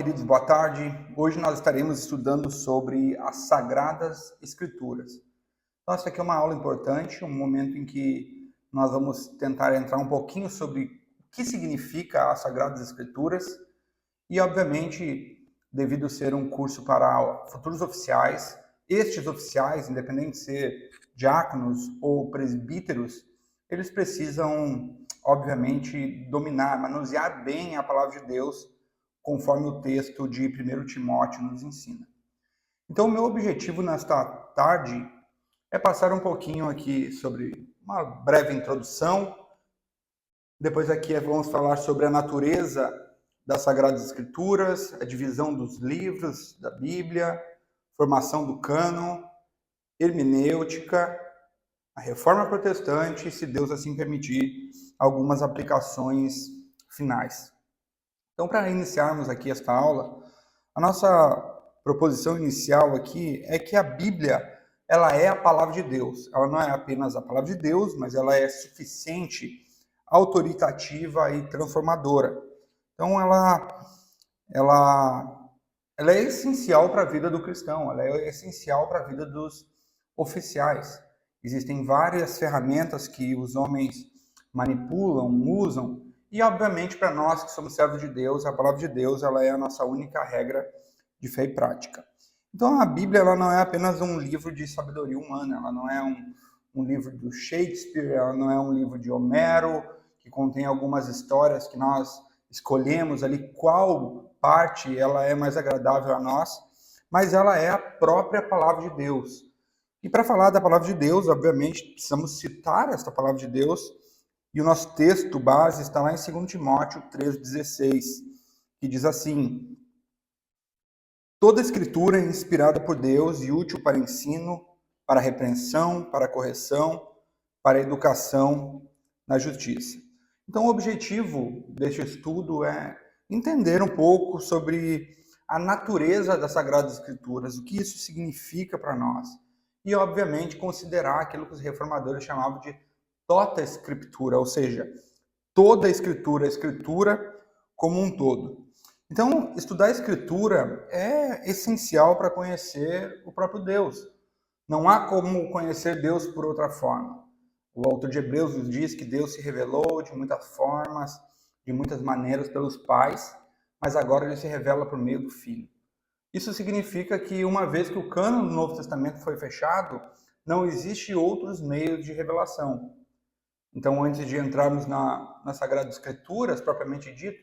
Queridos, boa tarde. Hoje nós estaremos estudando sobre as Sagradas Escrituras. Então, essa aqui é uma aula importante, um momento em que nós vamos tentar entrar um pouquinho sobre o que significa as Sagradas Escrituras e, obviamente, devido ser um curso para futuros oficiais, estes oficiais, independente de ser diáconos ou presbíteros, eles precisam, obviamente, dominar, manusear bem a palavra de Deus, conforme o texto de 1 Timóteo nos ensina. Então, o meu objetivo nesta tarde é passar um pouquinho aqui sobre uma breve introdução. Depois aqui vamos falar sobre a natureza das Sagradas Escrituras, a divisão dos livros da Bíblia, formação do cânon, hermenêutica, a Reforma Protestante e, se Deus assim permitir, algumas aplicações finais. Então, para iniciarmos aqui esta aula, a nossa proposição inicial aqui é que a Bíblia, ela é a palavra de Deus. Ela não é apenas a palavra de Deus, mas ela é suficiente, autoritativa e transformadora. Então, ela é essencial para a vida do cristão, ela é essencial para a vida dos oficiais. Existem várias ferramentas que os homens manipulam, usam, e, obviamente, para nós que somos servos de Deus, a palavra de Deus ela é a nossa única regra de fé e prática. Então, a Bíblia ela não é apenas um livro de sabedoria humana, ela não é um livro do Shakespeare, ela não é um livro de Homero, que contém algumas histórias que nós escolhemos ali qual parte ela é mais agradável a nós, mas ela é a própria palavra de Deus. E para falar da palavra de Deus, obviamente, precisamos citar esta palavra de Deus. E o nosso texto base está lá em 2 Timóteo 3,16, que diz assim: toda escritura é inspirada por Deus e útil para ensino, para repreensão, para correção, para educação na justiça. Então, o objetivo deste estudo é entender um pouco sobre a natureza das Sagradas Escrituras, o que isso significa para nós. E, obviamente, considerar aquilo que os reformadores chamavam de tota escritura, ou seja, toda a escritura como um todo. Então, estudar a escritura é essencial para conhecer o próprio Deus. Não há como conhecer Deus por outra forma. O autor de Hebreus nos diz que Deus se revelou de muitas formas, de muitas maneiras pelos pais, mas agora ele se revela por meio do Filho. Isso significa que, uma vez que o cânon do Novo Testamento foi fechado, não existe outros meios de revelação. Então, antes de entrarmos nas Sagradas Escrituras, propriamente dito,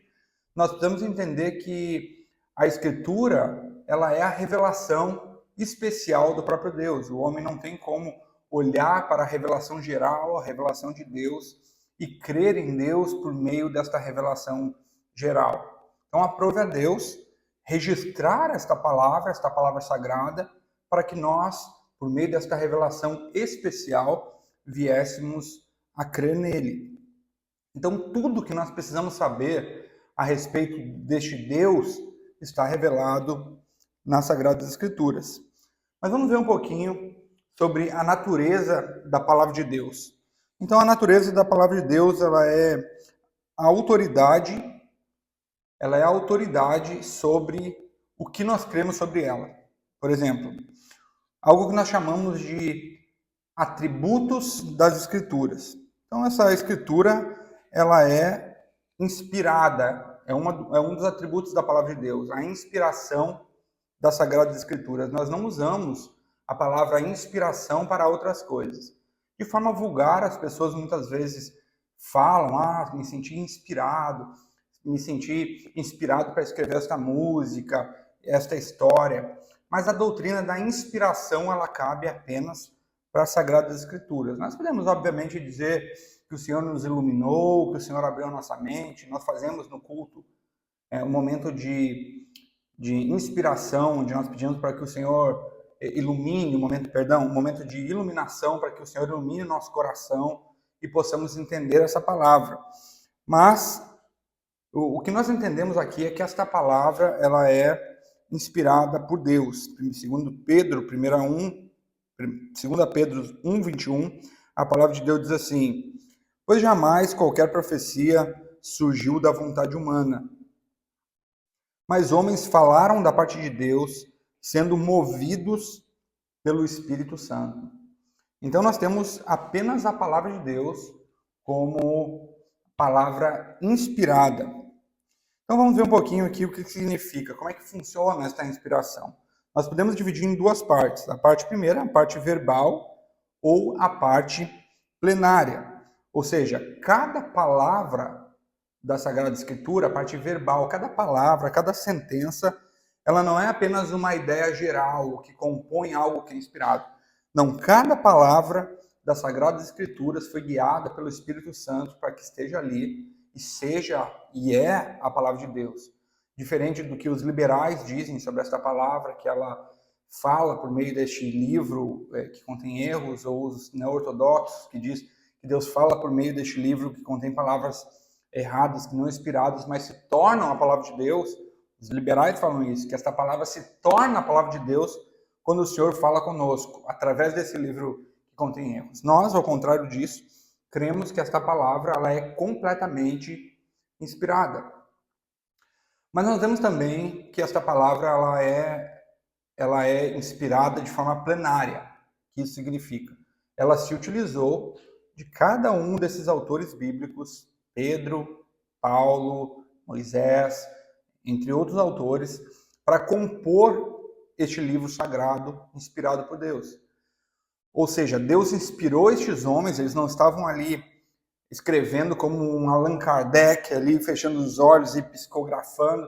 nós precisamos entender que a Escritura ela é a revelação especial do próprio Deus. O homem não tem como olhar para a revelação geral, a revelação de Deus, e crer em Deus por meio desta revelação geral. Então, aprove a Deus registrar esta palavra sagrada, para que nós, por meio desta revelação especial, viéssemos a crer nele. Então, tudo que nós precisamos saber a respeito deste Deus está revelado nas Sagradas Escrituras. Mas vamos ver um pouquinho sobre a natureza da palavra de Deus. Então, a natureza da palavra de Deus, ela é a autoridade sobre o que nós cremos sobre ela. Por exemplo, algo que nós chamamos de atributos das Escrituras. Então, essa escritura, ela é inspirada, é um dos atributos da palavra de Deus, a inspiração das Sagradas Escrituras. Nós não usamos a palavra inspiração para outras coisas. De forma vulgar, as pessoas muitas vezes falam, me senti inspirado para escrever esta música, esta história. Mas a doutrina da inspiração, ela cabe apenas para as Sagradas Escrituras. Nós podemos, obviamente, dizer que o Senhor nos iluminou, que o Senhor abriu a nossa mente. Nós fazemos no culto um momento de inspiração, onde nós pedimos para que o Senhor ilumine, um momento de iluminação, para que o Senhor ilumine o nosso coração e possamos entender essa palavra. Mas o que nós entendemos aqui é que esta palavra ela é inspirada por Deus. Segundo Pedro, 2 Pedro 1:21, a palavra de Deus diz assim: pois jamais qualquer profecia surgiu da vontade humana, mas homens falaram da parte de Deus, sendo movidos pelo Espírito Santo. Então nós temos apenas a palavra de Deus como palavra inspirada. Então vamos ver um pouquinho aqui o que significa, como é que funciona esta inspiração. Nós podemos dividir em duas partes. A parte primeira, a parte verbal, ou a parte plenária. Ou seja, cada palavra da Sagrada Escritura, a parte verbal, cada palavra, cada sentença, ela não é apenas uma ideia geral que compõe algo que é inspirado. Não, cada palavra das Sagradas Escrituras foi guiada pelo Espírito Santo para que esteja ali e seja e é a palavra de Deus. Diferente do que os liberais dizem sobre esta palavra, que ela fala por meio deste livro que contém erros, ou os neo-ortodoxos que diz que Deus fala por meio deste livro que contém palavras erradas, que não inspiradas, mas se tornam a palavra de Deus. Os liberais falam isso, que esta palavra se torna a palavra de Deus quando o Senhor fala conosco, através desse livro que contém erros. Nós, ao contrário disso, cremos que esta palavra ela é completamente inspirada. Mas nós vemos também que esta palavra ela é inspirada de forma plenária. O que isso significa? Ela se utilizou de cada um desses autores bíblicos, Pedro, Paulo, Moisés, entre outros autores, para compor este livro sagrado inspirado por Deus. Ou seja, Deus inspirou estes homens, eles não estavam ali escrevendo como um Allan Kardec, ali fechando os olhos e psicografando.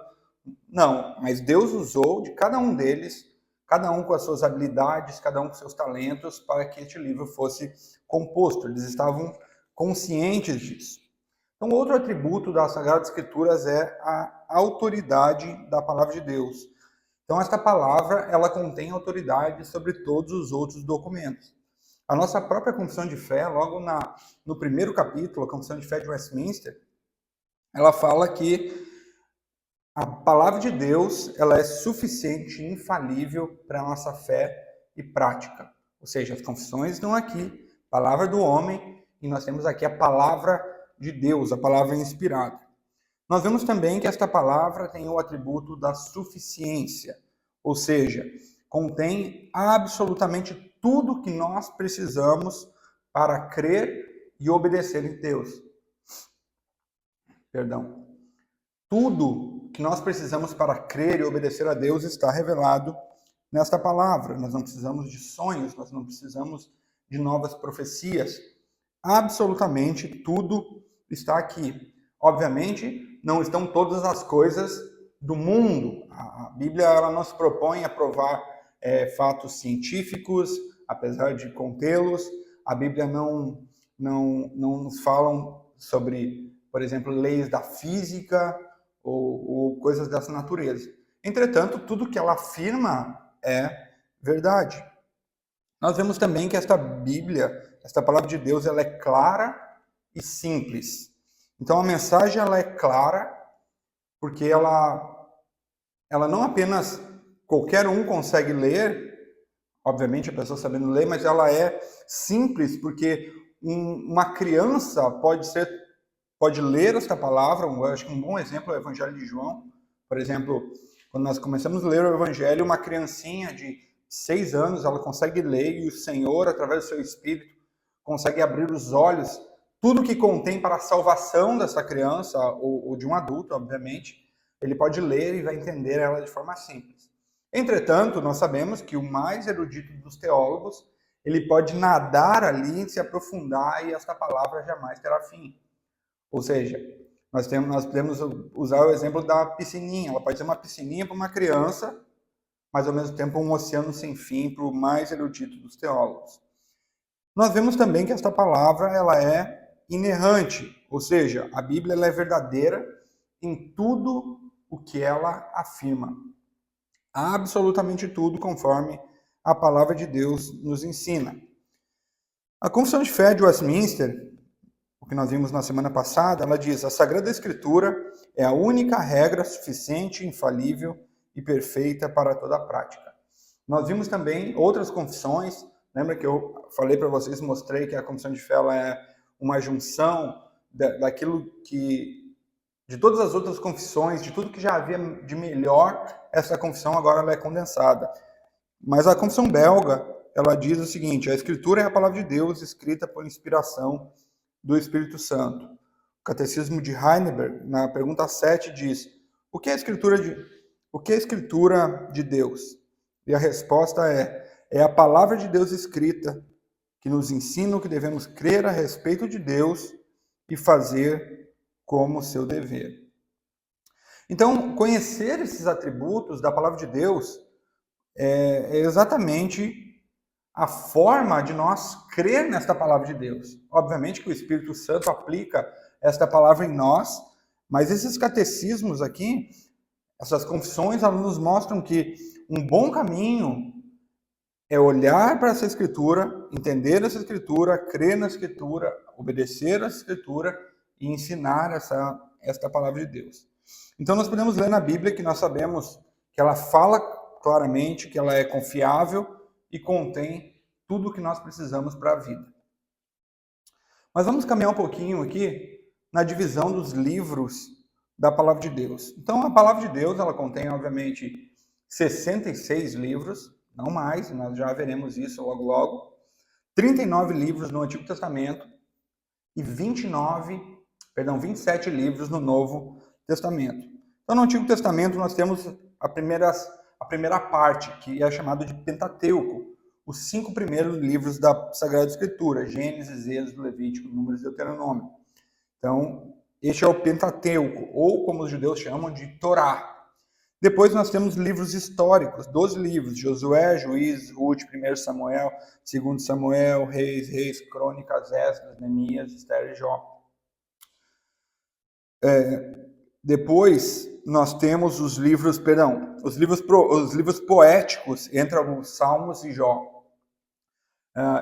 Não, mas Deus usou de cada um deles, cada um com as suas habilidades, cada um com seus talentos, para que este livro fosse composto. Eles estavam conscientes disso. Então, outro atributo das Sagradas Escrituras é a autoridade da palavra de Deus. Então, esta palavra, ela contém autoridade sobre todos os outros documentos. A nossa própria Confissão de Fé, logo no primeiro capítulo, a Confissão de Fé de Westminster, ela fala que a palavra de Deus ela é suficiente e infalível para a nossa fé e prática. Ou seja, as confissões estão aqui, palavra do homem, e nós temos aqui a palavra de Deus, a palavra inspirada. Nós vemos também que esta palavra tem o atributo da suficiência, ou seja, contém absolutamente tudo que nós precisamos para crer e obedecer em Deus. Perdão. Tudo que nós precisamos para crer e obedecer a Deus está revelado nesta palavra. Nós não precisamos de sonhos, nós não precisamos de novas profecias. Absolutamente tudo está aqui. Obviamente, não estão todas as coisas do mundo. A Bíblia ela não se propõe a provar fatos científicos, apesar de contê-los. A Bíblia não nos fala sobre, por exemplo, leis da física ou coisas dessa natureza. Entretanto, tudo que ela afirma é verdade. Nós vemos também que esta Bíblia, esta palavra de Deus, ela é clara e simples. Então a mensagem ela é clara porque ela não apenas qualquer um consegue ler, obviamente a pessoa sabendo ler, mas ela é simples porque uma criança pode ler esta palavra. Eu acho que um bom exemplo é o Evangelho de João. Por exemplo, quando nós começamos a ler o Evangelho, uma criancinha de 6 anos, ela consegue ler e o Senhor, através do seu Espírito, consegue abrir os olhos, tudo que contém para a salvação dessa criança, ou de um adulto, obviamente, ele pode ler e vai entender ela de forma simples. Entretanto, nós sabemos que o mais erudito dos teólogos, ele pode nadar ali, se aprofundar, e esta palavra jamais terá fim. Ou seja, nós podemos usar o exemplo da piscininha. Ela pode ser uma piscininha para uma criança, mas ao mesmo tempo um oceano sem fim para o mais erudito dos teólogos. Nós vemos também que esta palavra ela é inerrante, ou seja, a Bíblia ela é verdadeira em tudo o que ela afirma. Absolutamente tudo conforme a palavra de Deus nos ensina. A Confissão de Fé de Westminster, o que nós vimos na semana passada, ela diz: a Sagrada Escritura é a única regra suficiente, infalível e perfeita para toda a prática. Nós vimos também outras confissões. Lembra que eu falei para vocês, mostrei que a Confissão de Fé ela é uma junção daquilo que de todas as outras confissões, de tudo que já havia de melhor, essa confissão agora ela é condensada. Mas a confissão belga, ela diz o seguinte: a Escritura é a palavra de Deus escrita por inspiração do Espírito Santo. O Catecismo de Heidelberg, na pergunta 7, diz: o que é a Escritura de Deus? E a resposta é a palavra de Deus escrita, que nos ensina o que devemos crer a respeito de Deus e fazer como seu dever. Então, conhecer esses atributos da palavra de Deus é exatamente a forma de nós crer nesta palavra de Deus. Obviamente que o Espírito Santo aplica esta palavra em nós, mas esses catecismos aqui, essas confissões, elas nos mostram que um bom caminho é olhar para essa Escritura, entender essa Escritura, crer na Escritura, obedecer a Escritura e ensinar esta palavra de Deus. Então nós podemos ler na Bíblia que nós sabemos que ela fala claramente, que ela é confiável e contém tudo o que nós precisamos para a vida. Mas vamos caminhar um pouquinho aqui na divisão dos livros da palavra de Deus. Então a palavra de Deus, ela contém obviamente 66 livros, não mais, nós já veremos isso logo logo. 39 livros no Antigo Testamento e 27 livros no Novo Testamento. Então, no Antigo Testamento, nós temos a primeira parte, que é chamado de Pentateuco, os 5 primeiros livros da Sagrada Escritura: Gênesis, Êxodo, Levítico, Números e Deuteronômio. Então, este é o Pentateuco, ou como os judeus chamam de Torá. Depois nós temos livros históricos, 12 livros: Josué, Juízes, Ruth, 1 Samuel, 2 Samuel, Reis, Crônicas, Esdras, Neemias, Esther e Jó. Depois nós temos os livros poéticos, entre os Salmos e Jó.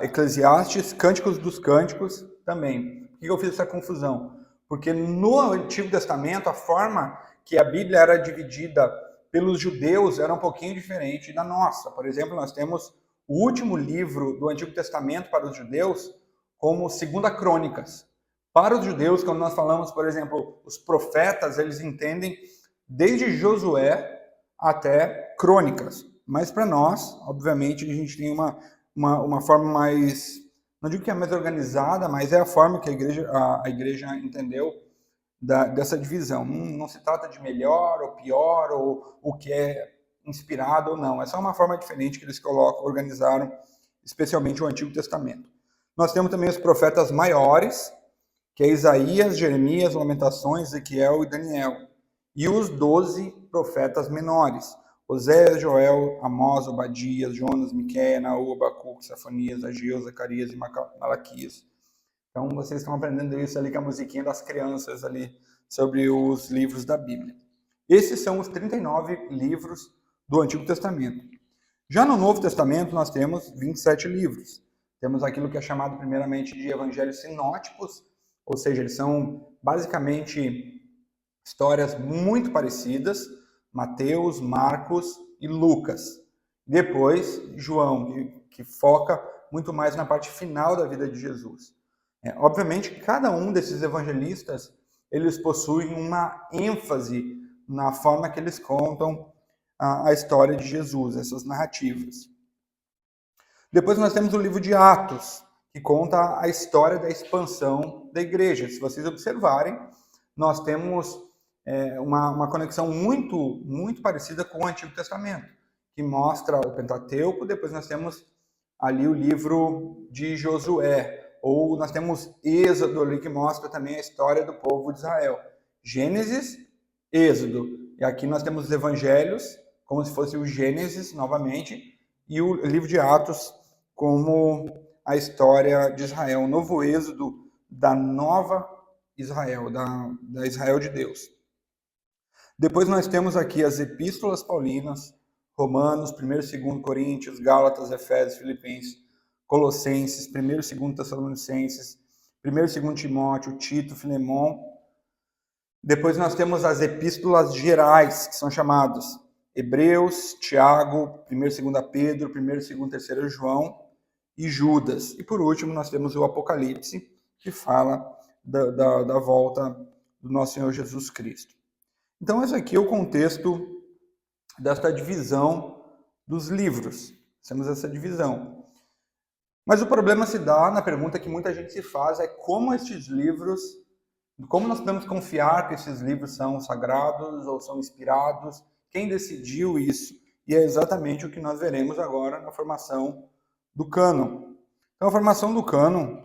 Eclesiastes, Cânticos dos Cânticos também. Por que eu fiz essa confusão? Porque no Antigo Testamento a forma que a Bíblia era dividida pelos judeus era um pouquinho diferente da nossa. Por exemplo, nós temos o último livro do Antigo Testamento para os judeus como 2 Crônicas. Para os judeus, quando nós falamos, por exemplo, os profetas, eles entendem desde Josué até Crônicas. Mas para nós, obviamente, a gente tem uma forma mais, não digo que é mais organizada, mas é a forma que a igreja entendeu dessa divisão. Não se trata de melhor ou pior, ou o que é inspirado ou não. É só uma forma diferente que eles organizaram, especialmente o Antigo Testamento. Nós temos também os profetas maiores, que é Isaías, Jeremias, Lamentações, Ezequiel e Daniel. E os 12 profetas menores: Oséias, Joel, Amós, Obadias, Jonas, Miqueias, Naú, Abacuque, Safonias, Ageu, Zacarias e Malaquias. Então vocês estão aprendendo isso ali com a musiquinha das crianças ali, sobre os livros da Bíblia. Esses são os 39 livros do Antigo Testamento. Já no Novo Testamento nós temos 27 livros. Temos aquilo que é chamado primeiramente de evangelhos sinóticos, ou seja, eles são basicamente histórias muito parecidas: Mateus, Marcos e Lucas. Depois, João, que foca muito mais na parte final da vida de Jesus. Obviamente, cada um desses evangelistas, eles possuem uma ênfase na forma que eles contam a história de Jesus, essas narrativas. Depois nós temos o livro de Atos, que conta a história da expansão da igreja. Se vocês observarem, nós temos uma conexão muito, muito parecida com o Antigo Testamento, que mostra o Pentateuco. Depois nós temos ali o livro de Josué, ou nós temos Êxodo ali, que mostra também a história do povo de Israel. Gênesis, Êxodo. E aqui nós temos os evangelhos, como se fosse o Gênesis, novamente, e o livro de Atos, como a história de Israel, o novo êxodo da nova Israel, da Israel de Deus. Depois nós temos aqui as epístolas paulinas: Romanos, 1º e 2º Coríntios, Gálatas, Efésios, Filipenses, Colossenses, 1º e 2º Tessalonicenses, 1º e 2º Timóteo, Tito, Filemão. Depois nós temos as epístolas gerais, que são chamadas Hebreus, Tiago, 1º e 2º Pedro, 1º e 2º 3º João e Judas. E por último nós temos o Apocalipse, que fala da volta do nosso Senhor Jesus Cristo. Então, esse aqui é o contexto desta divisão dos livros. Temos essa divisão. Mas o problema se dá na pergunta que muita gente se faz, é como estes livros, como nós podemos confiar que esses livros são sagrados ou são inspirados? Quem decidiu isso? E é exatamente o que nós veremos agora na formação do cânon. Então, a formação do cânon,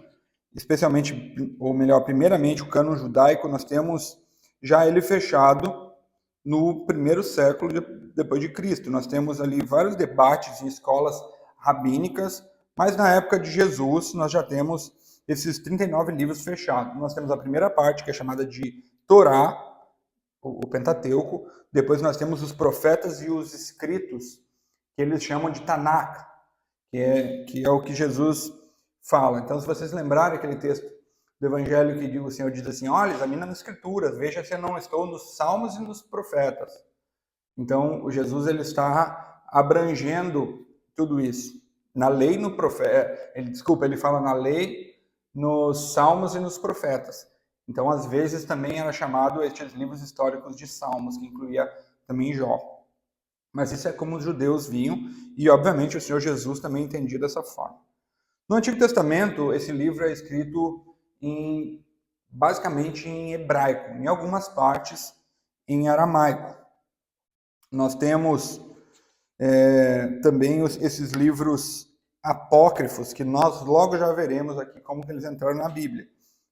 especialmente, ou melhor, primeiramente, o cânon judaico, nós temos já ele fechado no primeiro século depois de Cristo. Nós temos ali vários debates em escolas rabínicas, mas na época de Jesus nós já temos esses 39 livros fechados. Nós temos a primeira parte, que é chamada de Torá, o Pentateuco. Depois nós temos os profetas e os escritos, que eles chamam de Tanakh, que é o que Jesus fala. Então, se vocês lembrarem aquele texto do Evangelho que o Senhor diz assim, olha, examina nas Escrituras, veja se eu não estou nos Salmos e nos Profetas. Então, o Jesus ele está abrangendo tudo isso. Na lei, no profeta, ele fala na lei, nos Salmos e nos Profetas. Então, às vezes, também era chamado estes livros históricos de Salmos, que incluía também Jó. Mas isso é como os judeus viam, e obviamente o Senhor Jesus também entendia dessa forma. No Antigo Testamento, esse livro é escrito basicamente em hebraico, em algumas partes em aramaico. Nós temos também esses livros apócrifos, que nós logo já veremos aqui como que eles entraram na Bíblia,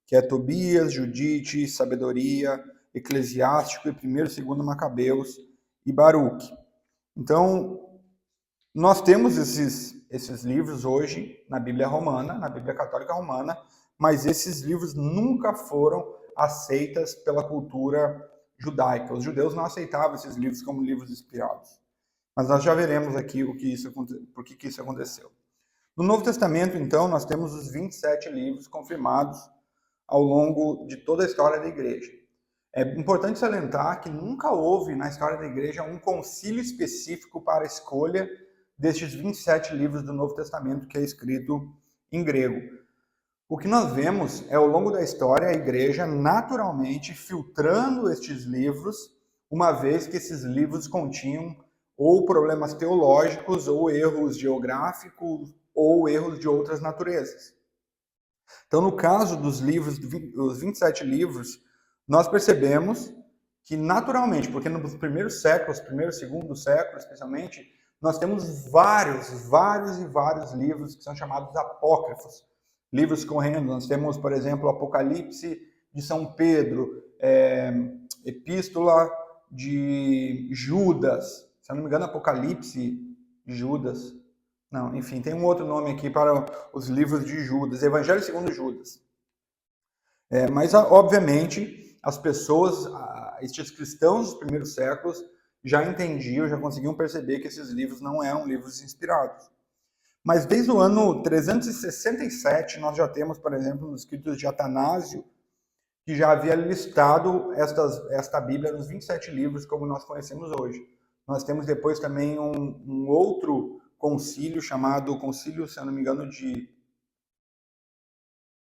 que é Tobias, Judite, Sabedoria, Eclesiástico e 1º e 2º Macabeus e Baruque. Então, nós temos esses livros hoje na Bíblia Romana, na Bíblia Católica Romana, mas esses livros nunca foram aceitos pela cultura judaica. Os judeus não aceitavam esses livros como livros inspirados. Mas nós já veremos aqui por que isso aconteceu. No Novo Testamento, então, nós temos os 27 livros confirmados ao longo de toda a história da Igreja. É importante salientar que nunca houve na história da Igreja um concílio específico para a escolha destes 27 livros do Novo Testamento, que é escrito em grego. O que nós vemos é, ao longo da história, a Igreja naturalmente filtrando estes livros, uma vez que esses livros continham ou problemas teológicos, ou erros geográficos, ou erros de outras naturezas. Então, no caso dos livros, os 27 livros, nós percebemos que naturalmente, porque nos primeiros séculos, primeiro e segundo século especialmente, nós temos vários livros que são chamados apócrifos, livros correndo. Nós temos, por exemplo, o Apocalipse de São Pedro, Epístola de Judas, se eu não me engano, Apocalipse de Judas. Não, enfim, tem um outro nome aqui para os livros de Judas, Evangelho segundo Judas. Mas, obviamente, as pessoas, estes cristãos dos primeiros séculos, já entendiam, já conseguiam perceber que esses livros não eram livros inspirados. Mas desde o ano 367, nós já temos, por exemplo, nos escritos de Atanásio, que já havia listado esta Bíblia nos 27 livros, como nós conhecemos hoje. Nós temos depois também um outro concílio, chamado Concílio, se eu não me engano, de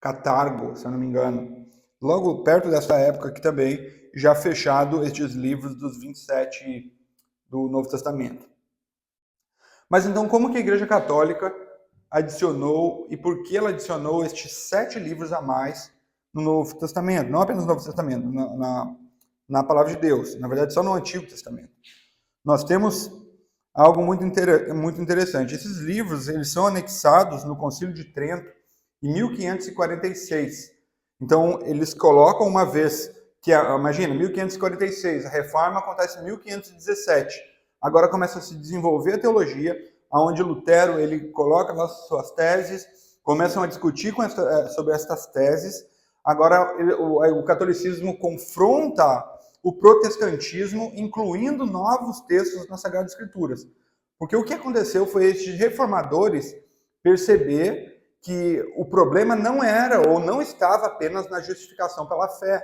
Catargo, se eu não me engano. Logo perto dessa época aqui também, já fechado estes livros dos 27 do Novo Testamento. Mas então, como que a Igreja Católica adicionou, e por que ela adicionou estes 7 livros a mais no Novo Testamento? Não apenas no Novo Testamento, na Palavra de Deus, na verdade só no Antigo Testamento. Nós temos algo muito interessante. Esses livros, eles são anexados no Concílio de Trento em 1546. Então, eles colocam uma vez que, imagina, 1546, a Reforma acontece em 1517. Agora começa a se desenvolver a teologia, onde Lutero ele coloca as suas teses, começam a discutir sobre estas teses. Agora o catolicismo confronta o protestantismo, incluindo novos textos nas Sagradas Escrituras. Porque o que aconteceu foi esses reformadores perceber que o problema não era ou não estava apenas na justificação pela fé,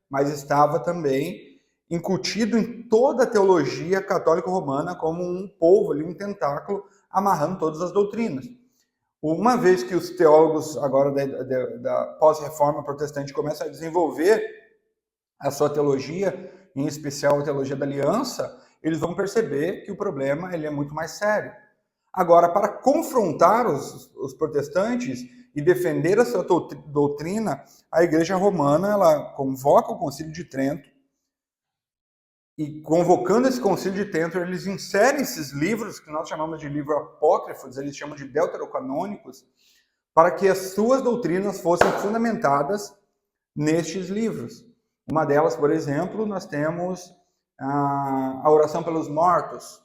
mas estava também incutido em toda a teologia católico-romana como um polvo, ali, um tentáculo, amarrando todas as doutrinas. Uma vez que os teólogos agora da pós-reforma protestante começam a desenvolver a sua teologia, em especial a teologia da aliança, eles vão perceber que o problema ele é muito mais sério. Agora, para confrontar os protestantes e defender a sua doutrina, a Igreja Romana ela convoca o Concílio de Trento, e convocando esse Concílio de Trento, eles inserem esses livros, que nós chamamos de livros apócrifos, eles chamam de deuterocanônicos, para que as suas doutrinas fossem fundamentadas nestes livros. Uma delas, por exemplo, nós temos a oração pelos mortos.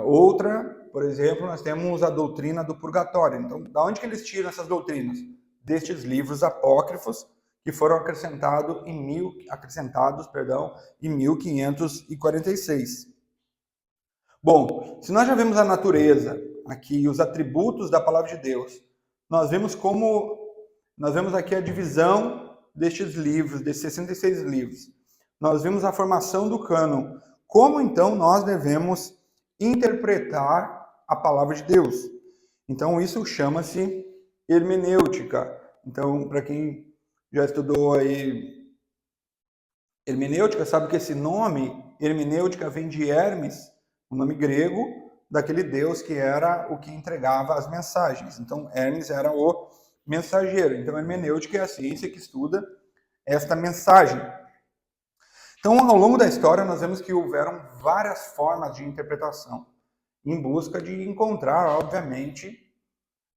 Outra, por exemplo, nós temos a doutrina do purgatório. Então, da onde que eles tiram essas doutrinas? Destes livros apócrifos que foram acrescentados em 1546. Bom, se nós já vemos a natureza aqui, os atributos da palavra de Deus, nós vemos aqui a divisão destes livros, desses 66 livros. Nós vemos a formação do cânon. Como então nós devemos interpretar a palavra de Deus? Então isso chama-se hermenêutica. Então, para quem já estudou aí hermenêutica, sabe que esse nome, hermenêutica, vem de Hermes, um nome grego, daquele deus que era o que entregava as mensagens. Então, Hermes era o mensageiro. Então, hermenêutica é a ciência que estuda esta mensagem. Então, ao longo da história, nós vemos que houveram várias formas de interpretação, em busca de encontrar, obviamente,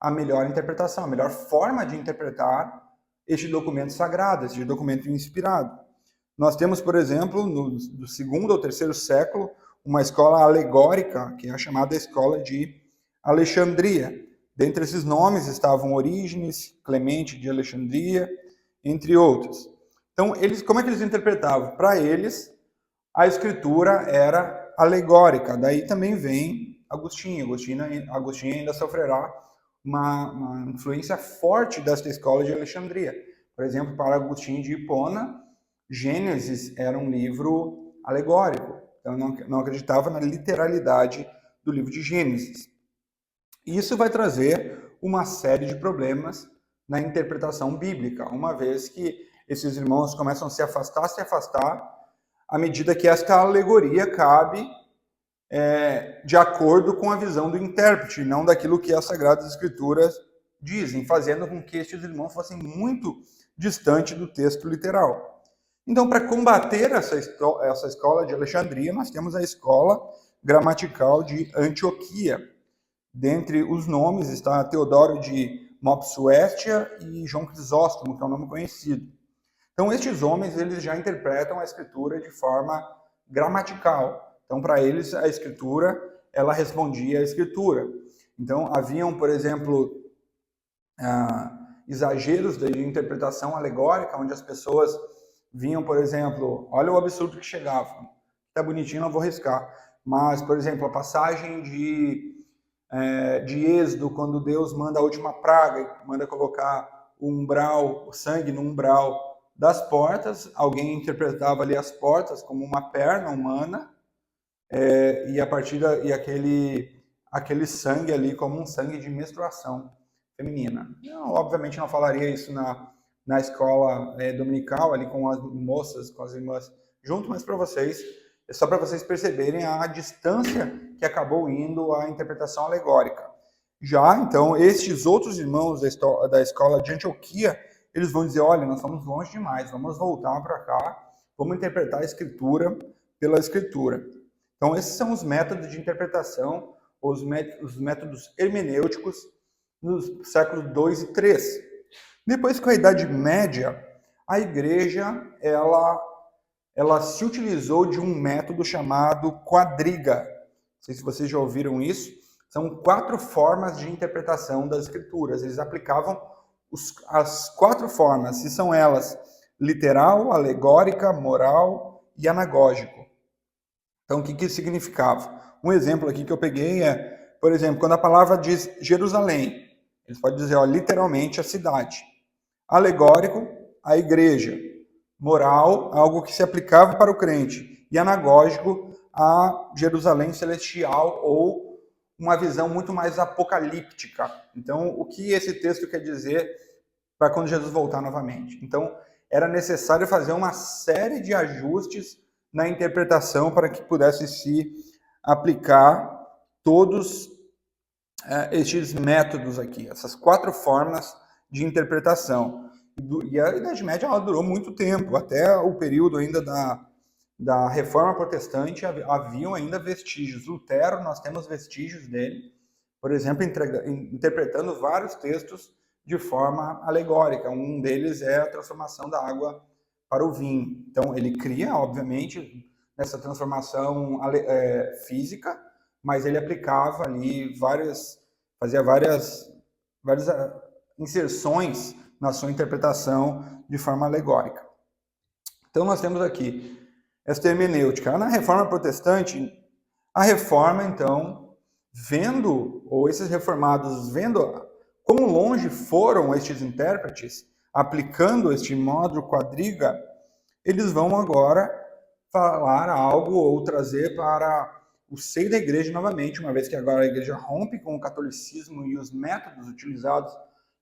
a melhor interpretação, a melhor forma de interpretar este documento sagrado, este documento inspirado. Nós temos, por exemplo, do segundo ao terceiro século, uma escola alegórica, que é a chamada Escola de Alexandria. Dentre esses nomes estavam Orígenes, Clemente de Alexandria, entre outros. Então, como é que eles interpretavam? Para eles, a escritura era alegórica. Daí também vem Agostinho. Agostinho ainda sofrerá uma influência forte desta escola de Alexandria. Por exemplo, para Agostinho de Hipona, Gênesis era um livro alegórico. Então, não acreditava na literalidade do livro de Gênesis. Isso vai trazer uma série de problemas na interpretação bíblica, uma vez que esses irmãos começam a se afastar, à medida que esta alegoria cabe de acordo com a visão do intérprete, não daquilo que as Sagradas Escrituras dizem, fazendo com que estes irmãos fossem muito distantes do texto literal. Então, para combater essa escola de Alexandria, nós temos a escola gramatical de Antioquia. Dentre os nomes está Teodoro de Mopsuestia e João Crisóstomo, que é um nome conhecido. Então, estes homens, eles já interpretam a escritura de forma gramatical. Então, para eles, a escritura, ela respondia à escritura. Então, haviam, por exemplo, exageros de interpretação alegórica, onde as pessoas vinham, por exemplo, olha o absurdo que chegava. Tá bonitinho, não vou riscar. Mas, por exemplo, a passagem de Êxodo, quando Deus manda a última praga, manda colocar o sangue no umbral das portas, alguém interpretava ali as portas como uma perna humana, e a partir aquele sangue ali como um sangue de menstruação feminina. Eu, obviamente, não falaria isso na escola dominical, ali com as moças, com as irmãs junto, mas só para vocês perceberem a distância que acabou indo à interpretação alegórica. Já, então, estes outros irmãos da escola de Antioquia, eles vão dizer, olha, nós estamos longe demais, vamos voltar para cá, vamos interpretar a escritura pela escritura. Então, esses são os métodos de interpretação, os métodos hermenêuticos nos séculos 2 e 3. Depois, com a Idade Média, a igreja, ela se utilizou de um método chamado quadriga. Não sei se vocês já ouviram isso. São 4 formas de interpretação das escrituras. Eles aplicavam as 4 formas, e são elas literal, alegórica, moral e anagógico. Então, o que isso significava? Um exemplo aqui que eu peguei por exemplo, quando a palavra diz Jerusalém, eles podem dizer literalmente a cidade. Alegórico, a igreja. Moral, algo que se aplicava para o crente. E anagógico, a Jerusalém celestial, ou uma visão muito mais apocalíptica. Então, o que esse texto quer dizer para quando Jesus voltar novamente? Então, era necessário fazer uma série de ajustes na interpretação para que pudesse se aplicar todos estes métodos aqui, essas 4 formas de interpretação. E a Idade Média ela durou muito tempo, até o período ainda da Reforma Protestante haviam ainda vestígios. Lutero, nós temos vestígios dele, por exemplo, interpretando vários textos de forma alegórica. Um deles é a transformação da água para o vinho. Então, ele cria, obviamente, nessa transformação física, mas ele aplicava ali fazia várias inserções na sua interpretação de forma alegórica. Então, nós temos aqui esta hermenêutica. Na Reforma Protestante, a Reforma, então, ou esses reformados vendo como longe foram estes intérpretes, aplicando este modo quadriga, eles vão agora falar algo ou trazer para o seio da igreja novamente, uma vez que agora a igreja rompe com o catolicismo e os métodos utilizados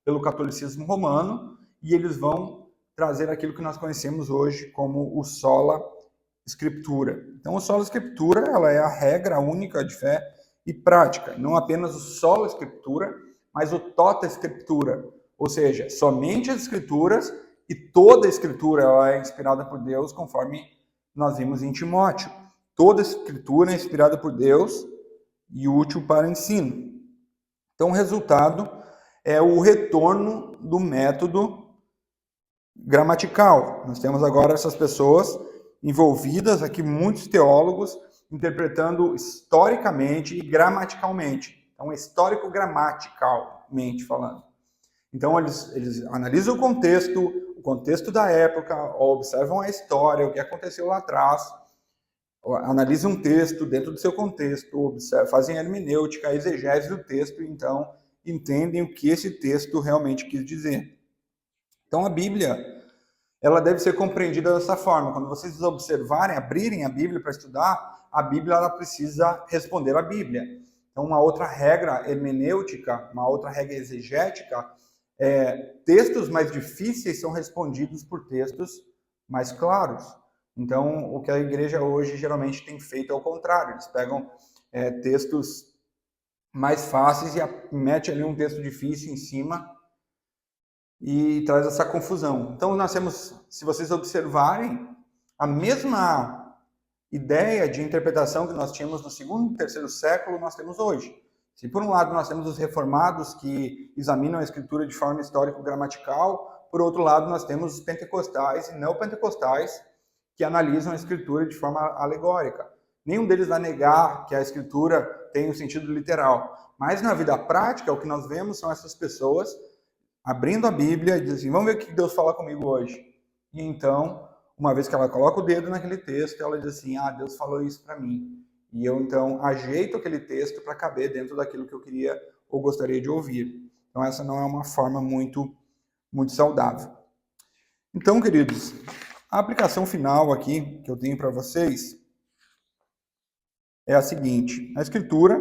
pelo catolicismo romano, e eles vão trazer aquilo que nós conhecemos hoje como o sola scriptura. Então, o sola scriptura ela é a regra única de fé e prática, não apenas o sola scriptura, mas o tota scriptura, ou seja, somente as escrituras, e toda a escritura ela é inspirada por Deus, conforme nós vimos em Timóteo. Toda escritura é inspirada por Deus e útil para ensino. Então, o resultado é o retorno do método gramatical. Nós temos agora essas pessoas envolvidas aqui, muitos teólogos, interpretando historicamente e gramaticalmente. Então, histórico-gramaticalmente falando. Então, eles analisam o contexto da época, observam a história, o que aconteceu lá atrás, analisam um texto dentro do seu contexto, fazem hermenêutica, a exegese do texto, e então entendem o que esse texto realmente quis dizer. Então, a Bíblia, ela deve ser compreendida dessa forma. Quando vocês observarem, abrirem a Bíblia para estudar, a Bíblia ela precisa responder à Bíblia. Então, uma outra regra hermenêutica, uma outra regra exegética, textos mais difíceis são respondidos por textos mais claros. Então, o que a igreja hoje geralmente tem feito é o contrário. Eles pegam textos mais fáceis e mete ali um texto difícil em cima e traz essa confusão. Então, nós temos, se vocês observarem, a mesma ideia de interpretação que nós tínhamos no segundo e terceiro século, nós temos hoje. Se por um lado nós temos os reformados que examinam a escritura de forma histórico-gramatical, por outro lado nós temos os pentecostais e neopentecostais que analisam a escritura de forma alegórica. Nenhum deles vai negar que a escritura tem um sentido literal. Mas na vida prática, o que nós vemos são essas pessoas abrindo a Bíblia e dizendo assim, vamos ver o que Deus fala comigo hoje. E então, uma vez que ela coloca o dedo naquele texto, ela diz assim, Deus falou isso para mim. E eu, então, ajeito aquele texto para caber dentro daquilo que eu queria ou gostaria de ouvir. Então, essa não é uma forma muito saudável. Então, queridos, a aplicação final aqui que eu tenho para vocês é a seguinte. A Escritura,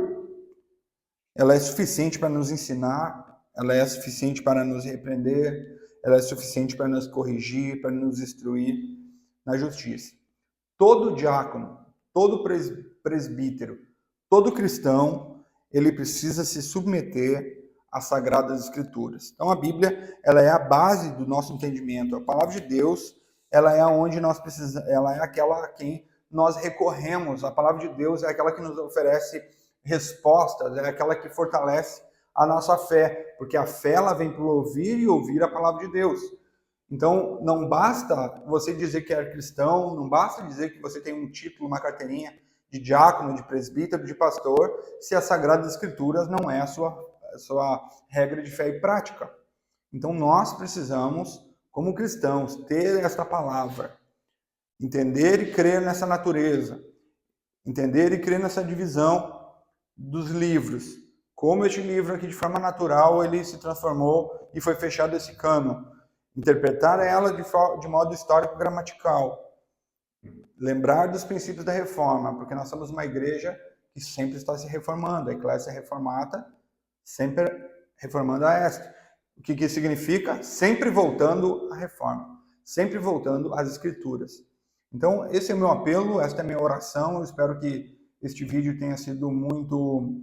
ela é suficiente para nos ensinar, ela é suficiente para nos repreender, ela é suficiente para nos corrigir, para nos instruir na justiça. Todo diácono, todo presbítero, todo cristão, ele precisa se submeter às Sagradas Escrituras. Então, a Bíblia, ela é a base do nosso entendimento. A palavra de Deus, ela é onde nós precisamos, ela é aquela a quem nós recorremos. A palavra de Deus é aquela que nos oferece respostas, é aquela que fortalece a nossa fé, porque a fé ela vem por ouvir e ouvir a palavra de Deus. Então, não basta você dizer que é cristão, não basta dizer que você tem um título, uma carteirinha de diácono, de presbítero, de pastor, se as Sagradas Escrituras não é a sua regra de fé e prática. Então, nós precisamos, como cristãos, ter esta palavra, entender e crer nessa natureza, entender e crer nessa divisão dos livros, como este livro aqui, de forma natural, ele se transformou e foi fechado esse cânon. Interpretar ela de modo histórico-gramatical. Lembrar dos princípios da reforma, porque nós somos uma igreja que sempre está se reformando. A Eclésia Reformata, sempre reformando a esta. O que significa? Sempre voltando à reforma. sempre voltando às Escrituras. Então, esse é o meu apelo, esta é a minha oração. Eu espero que este vídeo tenha sido muito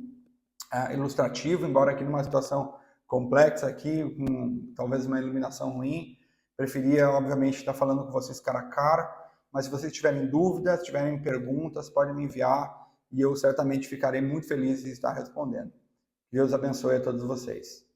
ilustrativo, embora aqui numa situação complexa aqui, com talvez uma iluminação ruim. Preferia, obviamente, estar falando com vocês cara a cara, mas se vocês tiverem dúvidas, tiverem perguntas, podem me enviar e eu certamente ficarei muito feliz em estar respondendo. Deus abençoe a todos vocês.